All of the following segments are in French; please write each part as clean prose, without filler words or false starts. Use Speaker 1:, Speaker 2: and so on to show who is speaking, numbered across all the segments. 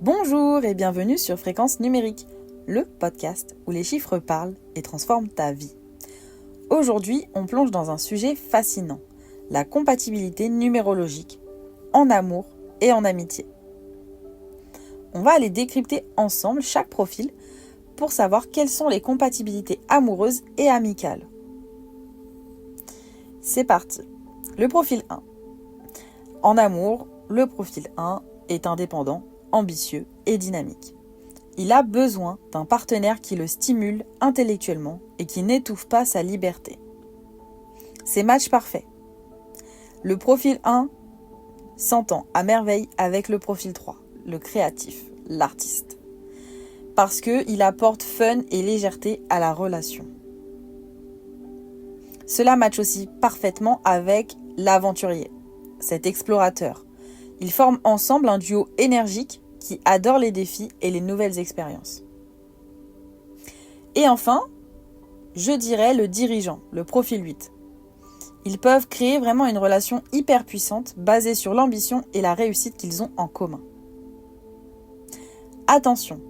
Speaker 1: Bonjour et bienvenue sur Fréquence Numérique, le podcast où les chiffres parlent et transforment ta vie. Aujourd'hui, on plonge dans un sujet fascinant, la compatibilité numérologique, en amour et en amitié. On va aller décrypter ensemble chaque profil pour savoir quelles sont les compatibilités amoureuses et amicales. C'est parti. Le profil 1. En amour, le profil 1 est indépendant, ambitieux et dynamique. Il a besoin d'un partenaire qui le stimule intellectuellement et qui n'étouffe pas sa liberté. C'est match parfait. Le profil 1 s'entend à merveille avec le profil 3, le créatif, l'artiste. Parce qu'il apporte fun et légèreté à la relation. Cela matche aussi parfaitement avec l'aventurier, cet explorateur. Ils forment ensemble un duo énergique qui adore les défis et les nouvelles expériences. Et enfin, je dirais le dirigeant, le profil 8. Ils peuvent créer vraiment une relation hyper puissante basée sur l'ambition et la réussite qu'ils ont en commun. Attention,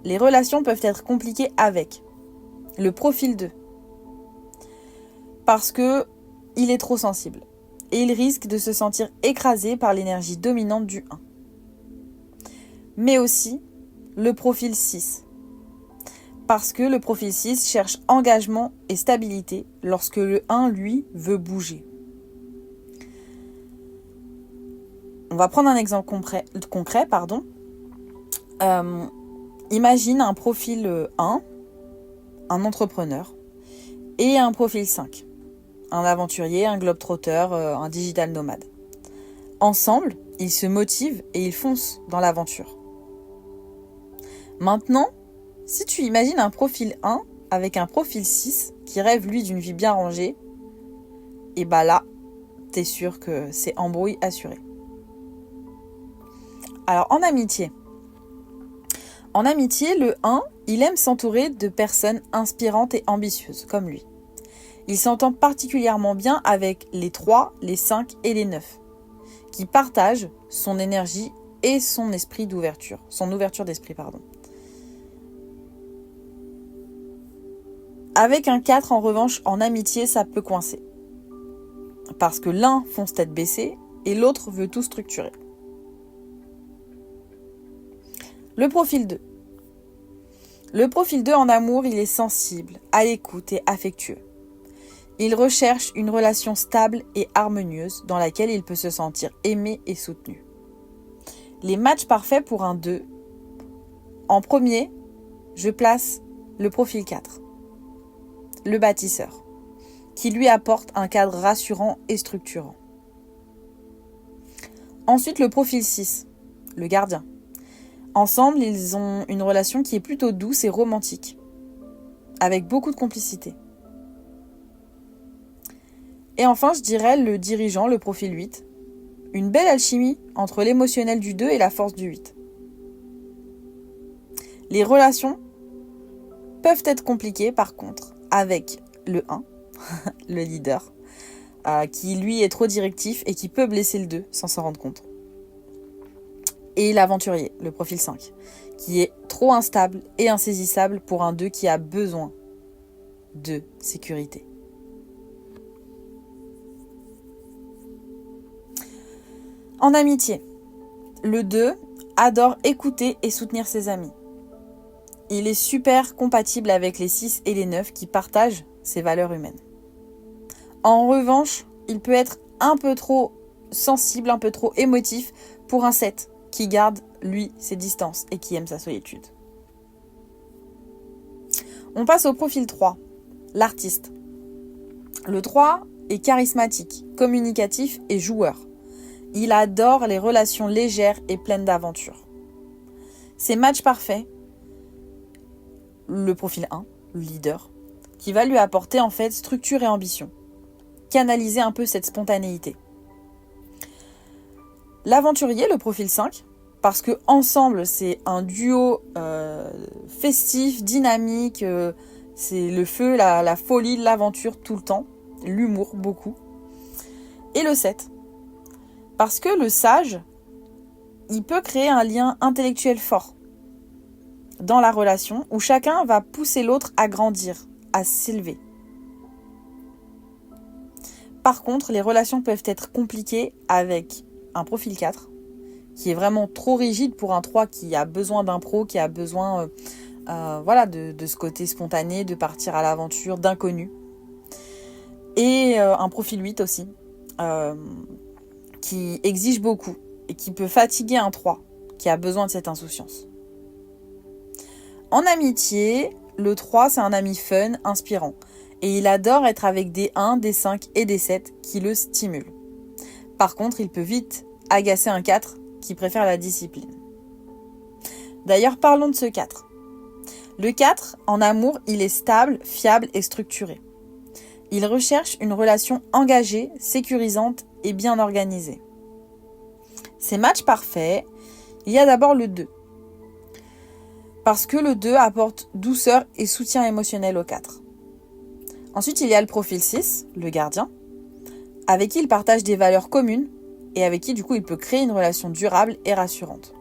Speaker 1: les relations peuvent être compliquées avec le profil 2 parce que il est trop sensible et il risque de se sentir écrasé par l'énergie dominante du 1. Mais aussi le profil 6 parce que le profil 6 cherche engagement et stabilité lorsque le 1, lui, veut bouger. On va prendre un exemple concret. Imagine un profil 1, un entrepreneur, et un profil 5, un aventurier, un globe-trotter, un digital nomade. Ensemble, ils se motivent et ils foncent dans l'aventure. Maintenant, si tu imagines un profil 1 avec un profil 6 qui rêve lui d'une vie bien rangée, et bah là, t'es sûr que c'est embrouille assurée. Alors en amitié, le 1, il aime s'entourer de personnes inspirantes et ambitieuses comme lui. Il s'entend particulièrement bien avec les 3, les 5 et les 9, qui partagent son énergie et son ouverture d'esprit. Avec un 4, en revanche, en amitié, ça peut coincer. Parce que l'un fonce tête baissée et l'autre veut tout structurer. Le profil 2. Le profil 2 en amour, il est sensible, à l'écoute et affectueux. Il recherche une relation stable et harmonieuse dans laquelle il peut se sentir aimé et soutenu. Les matchs parfaits pour un 2. En premier, je place le profil 4, le bâtisseur, qui lui apporte un cadre rassurant et structurant. Ensuite, le profil 6, le gardien. Ensemble, ils ont une relation qui est plutôt douce et romantique, avec beaucoup de complicité. Et enfin, je dirais le dirigeant, le profil 8. Une belle alchimie entre l'émotionnel du 2 et la force du 8. Les relations peuvent être compliquées par contre avec le 1, le leader, qui lui est trop directif et qui peut blesser le 2 sans s'en rendre compte. Et l'aventurier, le profil 5, qui est trop instable et insaisissable pour un 2 qui a besoin de sécurité. En amitié, le 2 adore écouter et soutenir ses amis. Il est super compatible avec les 6 et les 9 qui partagent ses valeurs humaines. En revanche, il peut être un peu trop sensible, un peu trop émotif pour un 7 qui garde, lui, ses distances et qui aime sa solitude. On passe au profil 3, l'artiste. Le 3 est charismatique, communicatif et joueur. Il adore les relations légères et pleines d'aventures. C'est match parfait, le profil 1, le leader, qui va lui apporter en fait structure et ambition. Canaliser un peu cette spontanéité. L'aventurier, le profil 5, parce que ensemble c'est un duo festif, dynamique, c'est le feu, la folie, l'aventure tout le temps, l'humour beaucoup. Et le 7, parce que le sage, il peut créer un lien intellectuel fort dans la relation où chacun va pousser l'autre à grandir, à s'élever. Par contre, les relations peuvent être compliquées avec un profil 4 qui est vraiment trop rigide pour un 3 qui a besoin d'impro, qui a besoin de ce côté spontané, de partir à l'aventure, d'inconnu. Et un profil 8 aussi, qui exige beaucoup et qui peut fatiguer un 3 qui a besoin de cette insouciance. En amitié, le 3 c'est un ami fun, inspirant. Et il adore être avec des 1, des 5 et des 7 qui le stimulent. Par contre, il peut vite agacer un 4 qui préfère la discipline. D'ailleurs, parlons de ce 4. Le 4, en amour, il est stable, fiable et structuré. Il recherche une relation engagée, sécurisante et bien organisée. Ses matchs parfaits, il y a d'abord le 2. Parce que le 2 apporte douceur et soutien émotionnel au 4. Ensuite, il y a le profil 6, le gardien, avec qui il partage des valeurs communes et avec qui, du coup, il peut créer une relation durable et rassurante.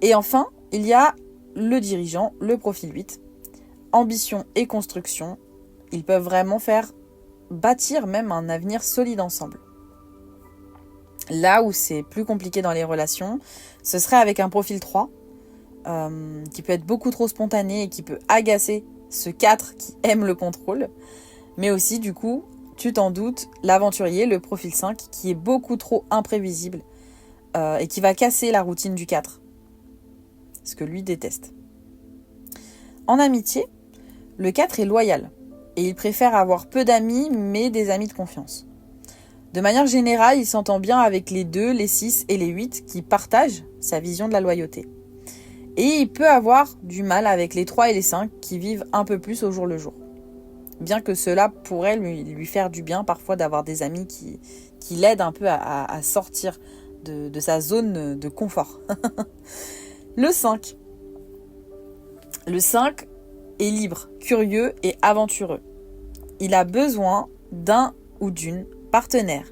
Speaker 1: Et enfin, il y a le dirigeant, le profil 8, ambition et construction. Ils peuvent vraiment faire bâtir même un avenir solide ensemble. Là où c'est plus compliqué dans les relations, ce serait avec un profil 3, qui peut être beaucoup trop spontané et qui peut agacer ce 4 qui aime le contrôle, mais aussi, du coup, tu t'en doutes, l'aventurier, le profil 5, qui est beaucoup trop imprévisible et qui va casser la routine du 4, ce que lui déteste. En amitié, le 4 est loyal et il préfère avoir peu d'amis, mais des amis de confiance. De manière générale, il s'entend bien avec les 2, les 6 et les 8 qui partagent sa vision de la loyauté. Et il peut avoir du mal avec les 3 et les 5 qui vivent un peu plus au jour le jour. Bien que cela pourrait lui faire du bien parfois d'avoir des amis qui l'aident un peu à sortir de sa zone de confort. Le 5. Le 5 est libre, curieux et aventureux. Il a besoin d'un ou d'une partenaire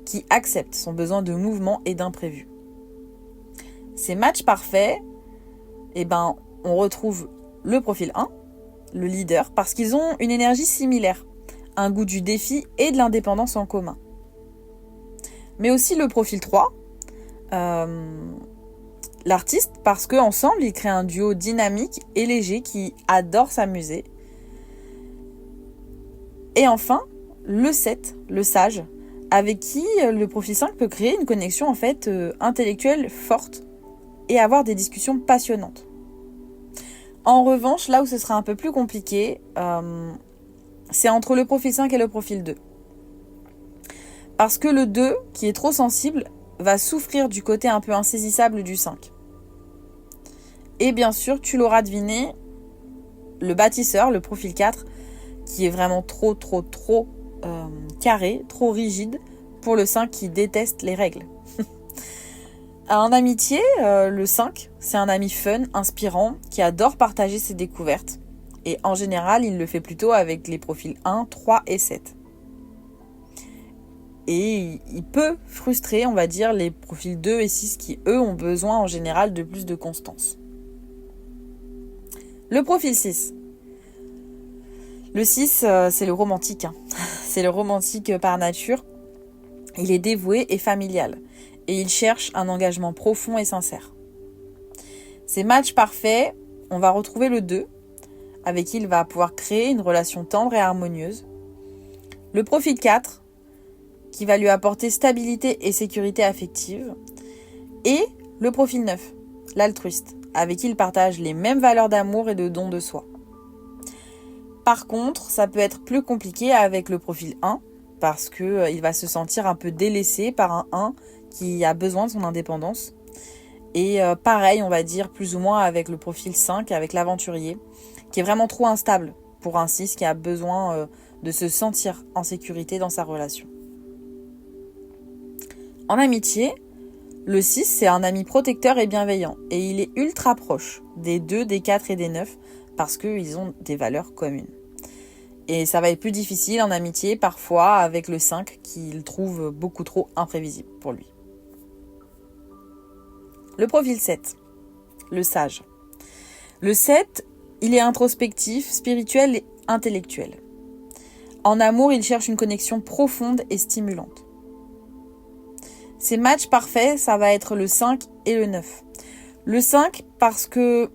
Speaker 1: qui accepte son besoin de mouvement et d'imprévu. Ces matchs parfaits, on retrouve le profil 1, le leader, parce qu'ils ont une énergie similaire, un goût du défi et de l'indépendance en commun. Mais aussi le profil 3, l'artiste, parce qu'ensemble, ils créent un duo dynamique et léger qui adore s'amuser. Et enfin, le 7, le sage, avec qui le profil 5 peut créer une connexion intellectuelle forte et avoir des discussions passionnantes. En revanche, là où ce sera un peu plus compliqué, c'est entre le profil 5 et le profil 2. Parce que le 2, qui est trop sensible, va souffrir du côté un peu insaisissable du 5. Et bien sûr, tu l'auras deviné, le bâtisseur, le profil 4, qui est vraiment trop carré, trop rigide, pour le 5 qui déteste les règles. En amitié, le 5, c'est un ami fun, inspirant, qui adore partager ses découvertes. Et en général, il le fait plutôt avec les profils 1, 3 et 7. Et il peut frustrer, on va dire, les profils 2 et 6 qui, eux, ont besoin en général de plus de constance. Le profil 6. Le 6, c'est le romantique. C'est le romantique par nature. Il est dévoué et familial. Et il cherche un engagement profond et sincère. Ces matchs parfaits, on va retrouver le 2, avec qui il va pouvoir créer une relation tendre et harmonieuse. Le profil 4, qui va lui apporter stabilité et sécurité affective. Et le profil 9, l'altruiste, avec qui il partage les mêmes valeurs d'amour et de don de soi. Par contre, ça peut être plus compliqué avec le profil 1, parce qu'il va se sentir un peu délaissé par un 1 qui a besoin de son indépendance. Et pareil, on va dire plus ou moins avec le profil 5, avec l'aventurier, qui est vraiment trop instable pour un 6 qui a besoin de se sentir en sécurité dans sa relation. En amitié, le 6, c'est un ami protecteur et bienveillant. Et il est ultra proche des 2, des 4 et des 9 parce qu'ils ont des valeurs communes. Et ça va être plus difficile en amitié, parfois, avec le 5 qu'il trouve beaucoup trop imprévisible pour lui. Le profil 7, le sage. Le 7, il est introspectif, spirituel et intellectuel. En amour, il cherche une connexion profonde et stimulante. Ses matchs parfaits, ça va être le 5 et le 9. Le 5 parce que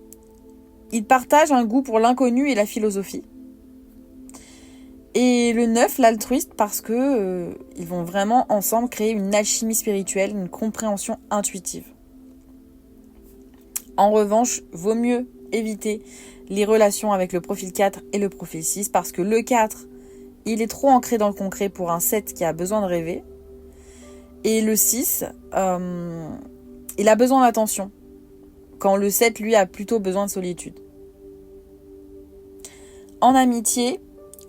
Speaker 1: il partage un goût pour l'inconnu et la philosophie. Et le 9, l'altruiste, parce que ils vont vraiment ensemble créer une alchimie spirituelle, une compréhension intuitive. En revanche, vaut mieux éviter les relations avec le profil 4 et le profil 6 parce que le 4, il est trop ancré dans le concret pour un 7 qui a besoin de rêver. Et le 6, il a besoin d'attention quand le 7, lui, a plutôt besoin de solitude. En amitié,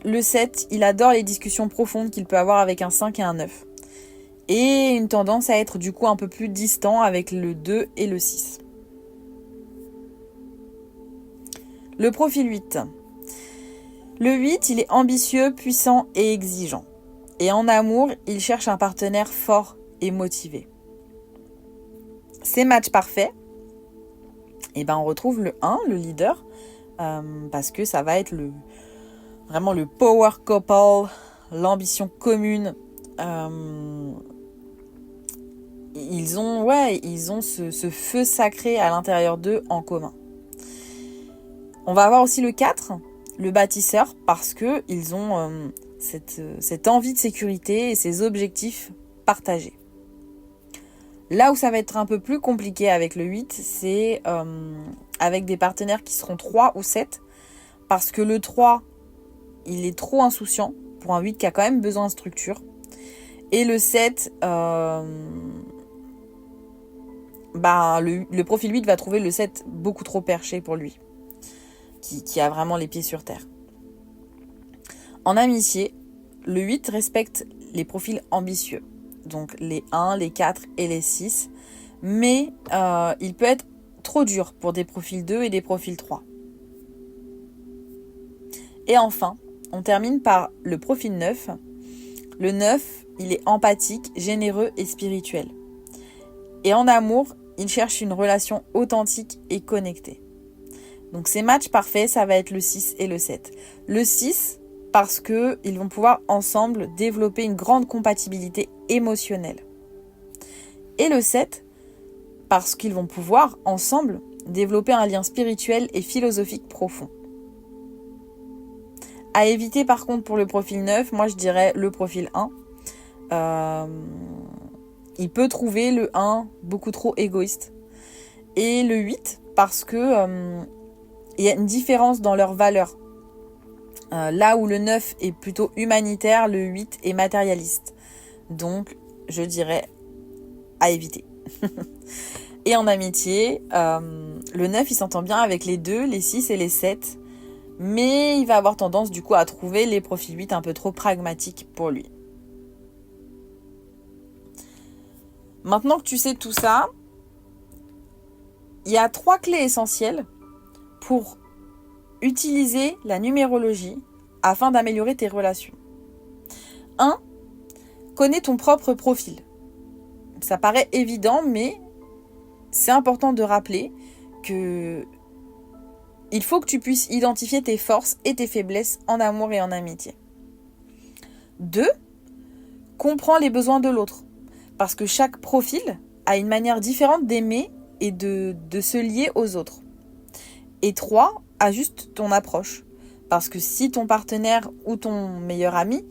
Speaker 1: le 7, il adore les discussions profondes qu'il peut avoir avec un 5 et un 9. Et une tendance à être du coup un peu plus distant avec le 2 et le 6. Le profil 8. Le 8, il est ambitieux, puissant et exigeant. Et en amour, il cherche un partenaire fort et motivé. Ses matchs parfaits, et on retrouve le 1, le leader, parce que ça va être vraiment le power couple, l'ambition commune. Ils ont ce feu sacré à l'intérieur d'eux en commun. On va avoir aussi le 4, le bâtisseur, parce que ils ont cette envie de sécurité et ces objectifs partagés. Là où ça va être un peu plus compliqué avec le 8, c'est avec des partenaires qui seront 3 ou 7, parce que le 3, il est trop insouciant pour un 8 qui a quand même besoin de structure. Et le 7, le profil 8 va trouver le 7 beaucoup trop perché pour lui, qui a vraiment les pieds sur terre. En amitié, le 8 respecte les profils ambitieux, donc les 1, les 4 et les 6, mais il peut être trop dur pour des profils 2 et des profils 3. Et enfin, on termine par le profil 9. Le 9, il est empathique, généreux et spirituel. Et en amour, il cherche une relation authentique et connectée. Donc ces matchs parfaits, ça va être le 6 et le 7. Le 6, parce qu'ils vont pouvoir ensemble développer une grande compatibilité émotionnelle. Et le 7, parce qu'ils vont pouvoir ensemble développer un lien spirituel et philosophique profond. À éviter par contre pour le profil 9, moi je dirais le profil 1. Il peut trouver le 1 beaucoup trop égoïste. Et le 8, parce que il y a une différence dans leurs valeurs. Là où le 9 est plutôt humanitaire, le 8 est matérialiste. Donc, je dirais à éviter. Et en amitié, le 9, il s'entend bien avec les 2, les 6 et les 7. Mais il va avoir tendance du coup à trouver les profils 8 un peu trop pragmatiques pour lui. Maintenant que tu sais tout ça, il y a 3 clés essentielles pour utiliser la numérologie afin d'améliorer tes relations. 1. Connais ton propre profil. Ça paraît évident, mais c'est important de rappeler que il faut que tu puisses identifier tes forces et tes faiblesses en amour et en amitié. 2. Comprends les besoins de l'autre. Parce que chaque profil a une manière différente d'aimer et de se lier aux autres. Et 3. Ajuste ton approche. Parce que si ton partenaire ou ton meilleur ami,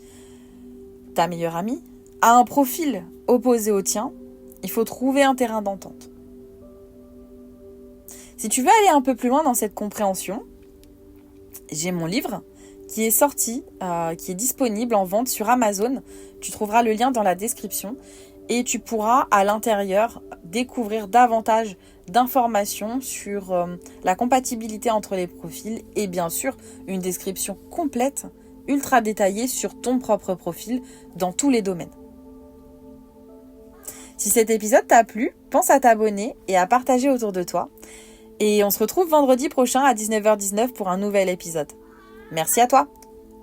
Speaker 1: ta meilleure amie, a un profil opposé au tien, il faut trouver un terrain d'entente. Si tu veux aller un peu plus loin dans cette compréhension, j'ai mon livre qui est sorti, qui est disponible en vente sur Amazon. Tu trouveras le lien dans la description et tu pourras à l'intérieur découvrir davantage d'informations sur la compatibilité entre les profils et bien sûr une description complète, ultra détaillée sur ton propre profil dans tous les domaines. Si cet épisode t'a plu, pense à t'abonner et à partager autour de toi. Et on se retrouve vendredi prochain à 19h19 pour un nouvel épisode. Merci à toi!